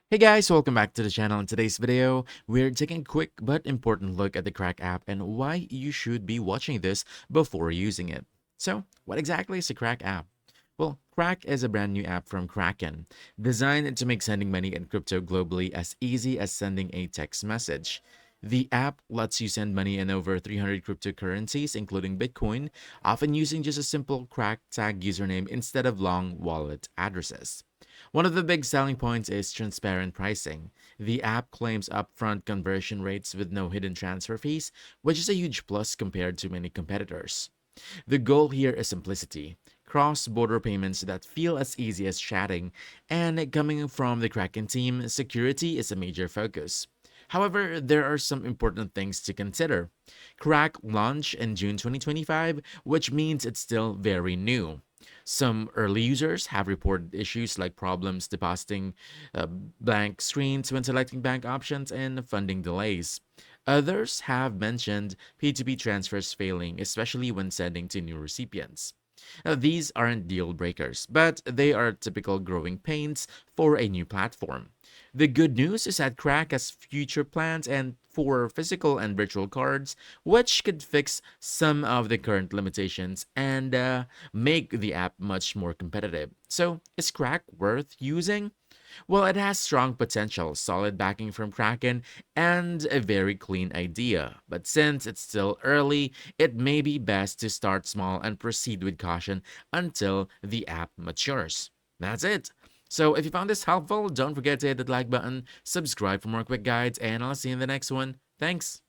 Hey guys, welcome back to the channel. In today's video, we're taking a quick but important look at the Krak app and why you should be watching this before using it. So, what exactly is the Krak app? Well, Krak is a brand new app from Kraken, designed to make sending money and crypto globally as easy as sending a text message. The app lets you send money in over 300 cryptocurrencies, including Bitcoin, often using just a simple Krak tag username instead of long wallet addresses. One of the big selling points is transparent pricing. The app claims upfront conversion rates with no hidden transfer fees, which is a huge plus compared to many competitors. The goal here is simplicity. Cross-border payments that feel as easy as chatting, and coming from the Kraken team, security is a major focus. However, there are some important things to consider. Krak launched in June 2025, which means it's still very new. Some early users have reported issues like problems depositing blank screens when selecting bank options and funding delays. Others have mentioned P2P transfers failing, especially when sending to new recipients. Now, these aren't deal breakers, but they are typical growing pains for a new platform. The good news is that Crack has future plans and for physical and virtual cards, which could fix some of the current limitations and make the app much more competitive. So, is Crack worth using? Well, it has strong potential, solid backing from Kraken, and a very clean idea. But since it's still early, it may be best to start small and proceed with caution until the app matures. That's it. So if you found this helpful, don't forget to hit that like button, subscribe for more quick guides, and I'll see you in the next one. Thanks.